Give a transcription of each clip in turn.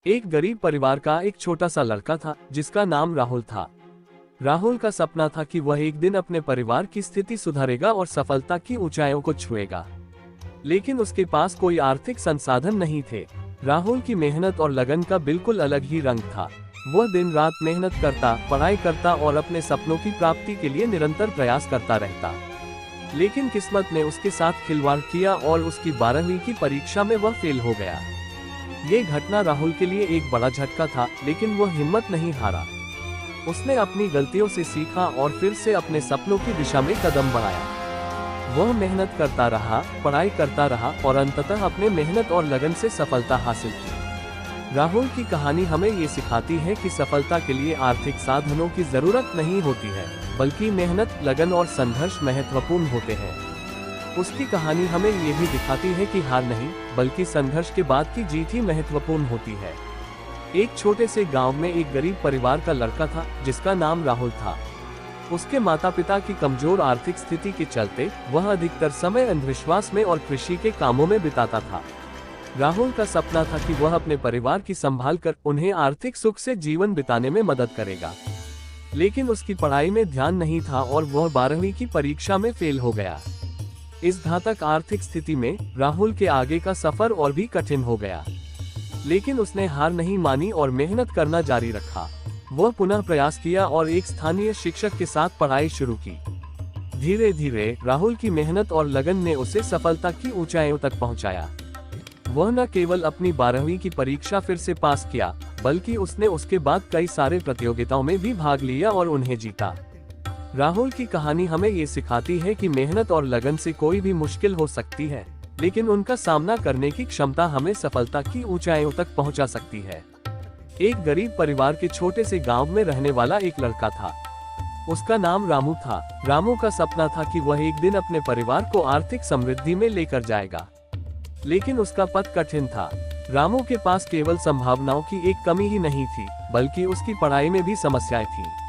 एक गरीब परिवार का एक छोटा सा लड़का था जिसका नाम राहुल था। राहुल का सपना था कि वह एक दिन अपने परिवार की स्थिति सुधारेगा और सफलता की ऊंचाइयों को छुएगा। लेकिन उसके पास कोई आर्थिक संसाधन नहीं थे। राहुल की मेहनत और लगन का बिल्कुल अलग ही रंग था। वह दिन रात मेहनत करता, पढ़ाई करता और अपने सपनों की प्राप्ति के लिए निरंतर प्रयास करता रहता। लेकिन किस्मत ने उसके साथ खिलवाड़ किया और उसकी 12वीं की परीक्षा में वह फेल हो गया। ये घटना राहुल के लिए एक बड़ा झटका था, लेकिन वह हिम्मत नहीं हारा। उसने अपनी गलतियों से सीखा और फिर से अपने सपनों की दिशा में कदम बढ़ाया। वह मेहनत करता रहा, पढ़ाई करता रहा और अंततः अपने मेहनत और लगन से सफलता हासिल की। राहुल की कहानी हमें ये सिखाती है कि सफलता के लिए आर्थिक साधनों की जरूरत नहीं होती है, बल्कि मेहनत, लगन और संघर्ष महत्वपूर्ण होते हैं। उसकी कहानी हमें ये भी दिखाती है कि हार नहीं, बल्कि संघर्ष के बाद की जीत ही महत्वपूर्ण होती है। एक छोटे से गांव में एक गरीब परिवार का लड़का था जिसका नाम राहुल था। उसके माता पिता की कमजोर आर्थिक स्थिति के चलते वह अधिकतर समय अंधविश्वास में और कृषि के कामों में बिताता था। राहुल का सपना था कि वह अपने परिवार की संभाल कर उन्हें आर्थिक सुख से जीवन बिताने में मदद करेगा। लेकिन उसकी पढ़ाई में ध्यान नहीं था और वह 12वीं की परीक्षा में फेल हो गया। इस घातक आर्थिक स्थिति में राहुल के आगे का सफर और भी कठिन हो गया। लेकिन उसने हार नहीं मानी और मेहनत करना जारी रखा। वह पुनः प्रयास किया और एक स्थानीय शिक्षक के साथ पढ़ाई शुरू की। धीरे धीरे राहुल की मेहनत और लगन ने उसे सफलता की ऊंचाइयों तक पहुंचाया। वह न केवल अपनी 12वीं की परीक्षा फिर से पास किया, बल्कि उसने उसके बाद कई सारे प्रतियोगिताओं में भी भाग लिया और उन्हें जीता। राहुल की कहानी हमें ये सिखाती है कि मेहनत और लगन से कोई भी मुश्किल हो सकती है, लेकिन उनका सामना करने की क्षमता हमें सफलता की ऊंचाइयों तक पहुंचा सकती है। एक गरीब परिवार के छोटे से गांव में रहने वाला एक लड़का था। उसका नाम रामू था। रामू का सपना था कि वह एक दिन अपने परिवार को आर्थिक समृद्धि में लेकर जाएगा। लेकिन उसका पथ कठिन था। रामू के पास केवल संभावनाओं की एक कमी ही नहीं थी, बल्कि उसकी पढ़ाई में भी समस्याएं थी।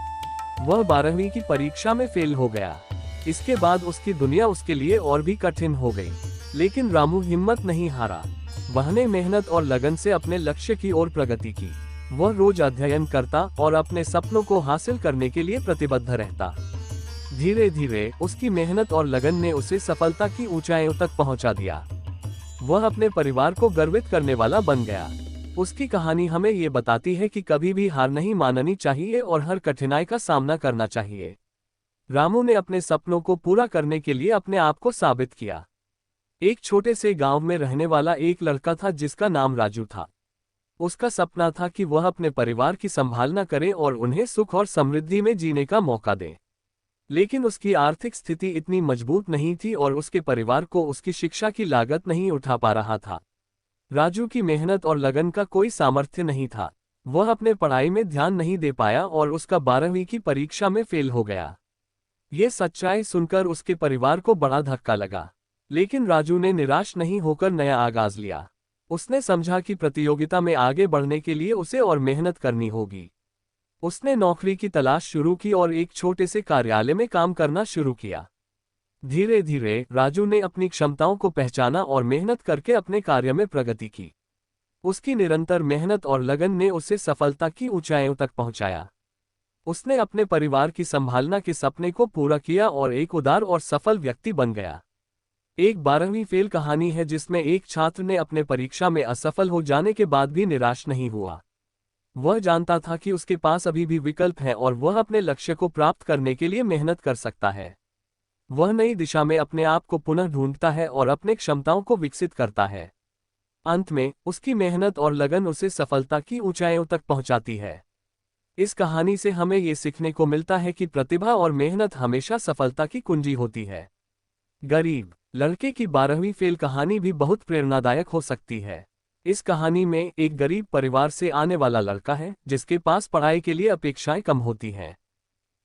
वह 12वीं की परीक्षा में फेल हो गया। इसके बाद उसकी दुनिया उसके लिए और भी कठिन हो गई। लेकिन रामू हिम्मत नहीं हारा। वहने मेहनत और लगन से अपने लक्ष्य की ओर प्रगति की। वह रोज अध्ययन करता और अपने सपनों को हासिल करने के लिए प्रतिबद्ध रहता। धीरे धीरे उसकी मेहनत और लगन ने उसे सफलता की ऊंचाइयों तक पहुंचा दिया। वह अपने परिवार को गर्वित करने वाला बन गया। उसकी कहानी हमें ये बताती है कि कभी भी हार नहीं माननी चाहिए और हर कठिनाई का सामना करना चाहिए। रामू ने अपने सपनों को पूरा करने के लिए अपने आप को साबित किया। एक छोटे से गांव में रहने वाला एक लड़का था जिसका नाम राजू था। उसका सपना था कि वह अपने परिवार की संभालना करे और उन्हें सुख और समृद्धि में जीने का मौका दे। लेकिन उसकी आर्थिक स्थिति इतनी मजबूत नहीं थी और उसके परिवार को उसकी शिक्षा की लागत नहीं उठा पा रहा था। राजू की मेहनत और लगन का कोई सामर्थ्य नहीं था। वह अपने पढ़ाई में ध्यान नहीं दे पाया और उसका 12वीं की परीक्षा में फेल हो गया। ये सच्चाई सुनकर उसके परिवार को बड़ा धक्का लगा। लेकिन राजू ने निराश नहीं होकर नया आगाज लिया। उसने समझा कि प्रतियोगिता में आगे बढ़ने के लिए उसे और मेहनत करनी होगी। उसने नौकरी की तलाश शुरू की और एक छोटे से कार्यालय में काम करना शुरू किया। धीरे धीरे राजू ने अपनी क्षमताओं को पहचाना और मेहनत करके अपने कार्य में प्रगति की। उसकी निरंतर मेहनत और लगन ने उसे सफलता की ऊंचाइयों तक पहुंचाया। उसने अपने परिवार की संभालना के सपने को पूरा किया और एक उदार और सफल व्यक्ति बन गया। एक 12वीं फेल कहानी है जिसमें एक छात्र ने अपने परीक्षा में असफल हो जाने के बाद भी निराश नहीं हुआ। वह जानता था कि उसके पास अभी भी विकल्प है और वह अपने लक्ष्य को प्राप्त करने के लिए मेहनत कर सकता है। वह नई दिशा में अपने आप को पुनः ढूंढता है और अपने क्षमताओं को विकसित करता है। अंत में उसकी मेहनत और लगन उसे सफलता की ऊंचाइयों तक पहुंचाती है। इस कहानी से हमें ये सीखने को मिलता है कि प्रतिभा और मेहनत हमेशा सफलता की कुंजी होती है। गरीब लड़के की 12वीं फेल कहानी भी बहुत प्रेरणादायक हो सकती है। इस कहानी में एक गरीब परिवार से आने वाला लड़का है जिसके पास पढ़ाई के लिए अपेक्षाएं कम होती हैं।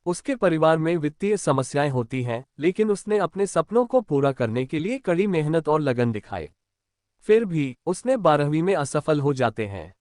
उसके परिवार में वित्तीय समस्याएं होती हैं, लेकिन उसने अपने सपनों को पूरा करने के लिए कड़ी मेहनत और लगन दिखाई। फिर भी उसने 12वीं में असफल हो जाते हैं।